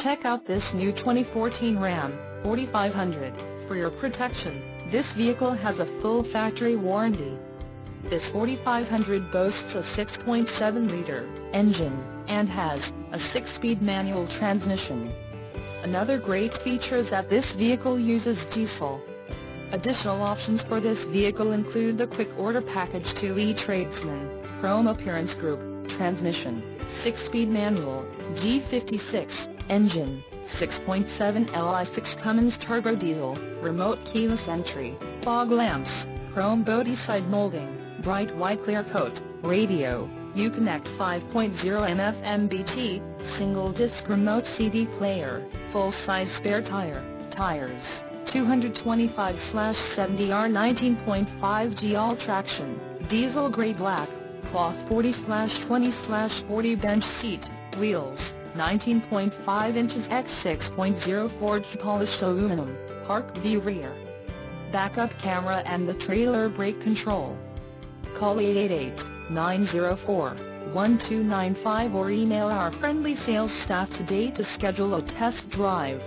Check out this new 2014 Ram 4500. For your protection, this vehicle has a full factory warranty. This 4500 boasts a 6.7-liter engine and has a 6-speed manual transmission. Another great feature is that this vehicle uses diesel. Additional options for this vehicle include the Quick Order Package 2E Tradesman, Chrome Appearance Group, transmission, 6-speed manual, G56, engine, 6.7 Li6 Cummins turbo diesel, remote keyless entry, fog lamps, chrome body side molding, bright white clear coat, radio, Uconnect 5.0 MFMBT, single disc remote CD player, full-size spare tires, 225/70R 19.5G all traction, diesel gray black, cloth 40/20/40 bench seat, wheels, 19.5 inches x 6.04 polished aluminum, park view rear, backup camera and the trailer brake control. Call 888-904-1295 or email our friendly sales staff today to schedule a test drive.